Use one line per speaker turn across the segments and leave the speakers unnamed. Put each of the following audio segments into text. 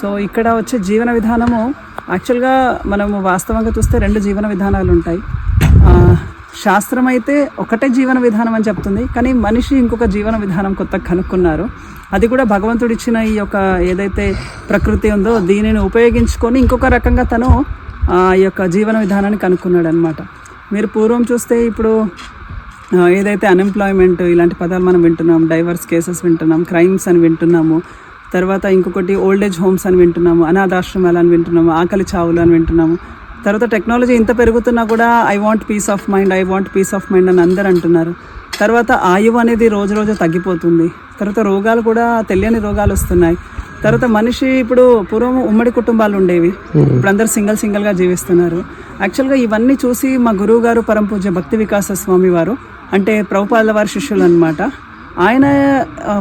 So ఇక్కడ వచ్చే జీవన విధానము యాక్చువల్గా మనము వాస్తవంగా చూస్తే 2 జీవన విధానాలు ఉంటాయి. శాస్త్రం అయితే ఒకటే జీవన విధానం అని చెప్తుంది, కానీ మనిషి ఇంకొక జీవన విధానం కొత్తగా కనుక్కున్నారు. అది కూడా భగవంతుడు ఇచ్చిన ఈ యొక్క ఏదైతే ప్రకృతి ఉందో దీనిని ఉపయోగించుకొని ఇంకొక రకంగా తను ఈ యొక్క జీవన విధానాన్ని కనుక్కున్నాడు అనమాట. మీరు పూర్వం చూస్తే ఇప్పుడు ఏదైతే అన్ఎంప్లాయ్మెంట్ ఇలాంటి పదాలు మనం వింటున్నాం, డైవర్స్ కేసెస్ వింటున్నాం, క్రైమ్స్ అని వింటున్నాము, తర్వాత ఇంకొకటి ఓల్డేజ్ హోమ్స్ అని వింటున్నాము, అనాథాశ్రమాలు అని వింటున్నాము, ఆకలి చావులు అని వింటున్నాము. తర్వాత టెక్నాలజీ ఇంత పెరుగుతున్నా కూడా I want peace of mind అని అందరు అంటున్నారు. తర్వాత ఆయువు అనేది రోజు రోజు తగ్గిపోతుంది. తర్వాత రోగాలు కూడా తెలియని రోగాలు వస్తున్నాయి. తర్వాత మనిషి ఇప్పుడు పూర్వం ఉమ్మడి కుటుంబాలు ఉండేవి, ఇప్పుడు అందరు సింగిల్గా జీవిస్తున్నారు. యాక్చువల్గా ఇవన్నీ చూసి మా గురువు గారు పరమ పూజ్య భక్తి వికాస స్వామి వారు, అంటే ప్రభుపాదుల వారి శిష్యులు అనమాట, ఆయన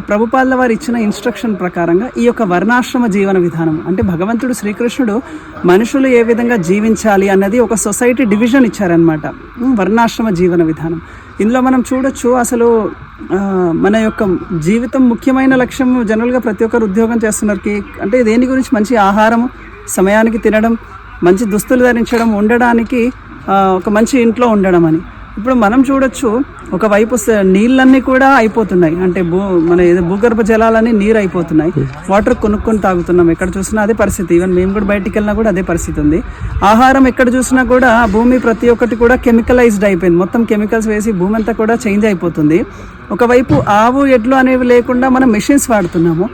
ప్రభుపాదుల వారు ఇచ్చిన ఇన్స్ట్రక్షన్ ప్రకారంగా ఈ యొక్క వర్ణాశ్రమ జీవన విధానం, అంటే భగవంతుడు శ్రీకృష్ణుడు మనుషులు ఏ విధంగా జీవించాలి అన్నది ఒక సొసైటీ డివిజన్ ఇచ్చారనమాట, వర్ణాశ్రమ జీవన విధానం. ఇందులో మనం చూడొచ్చు అసలు మన యొక్క జీవితం ముఖ్యమైన లక్ష్యం జనరల్గా ప్రతి ఒక్కరు ఉద్యోగం చేస్తున్నారు, అంటే దేని గురించి మంచి ఆహారం సమయానికి తినడం, మంచి దుస్తులు ధరించడం, ఉండడానికి ఒక మంచి ఇంట్లో ఉండడం అని. ఇప్పుడు మనం చూడొచ్చు ఒకవైపు నీళ్ళన్నీ కూడా అయిపోతున్నాయి, అంటే మన భూగర్భ జలాలన్నీ నీరు అయిపోతున్నాయి, వాటర్ కొనుక్కొని తాగుతున్నాం, ఎక్కడ చూసినా అదే పరిస్థితి. ఈవెన్ మేము కూడా బయటికి వెళ్ళినా కూడా అదే పరిస్థితి ఉంది. ఆహారం ఎక్కడ చూసినా కూడా భూమి ప్రతి ఒక్కటి కూడా కెమికలైజ్డ్ అయిపోయింది, మొత్తం కెమికల్స్ వేసి భూమి అంతా కూడా చేంజ్ అయిపోతుంది. ఒకవైపు ఆవు ఎడ్లు అనేవి లేకుండా మనం మెషిన్స్ వాడుతున్నాము.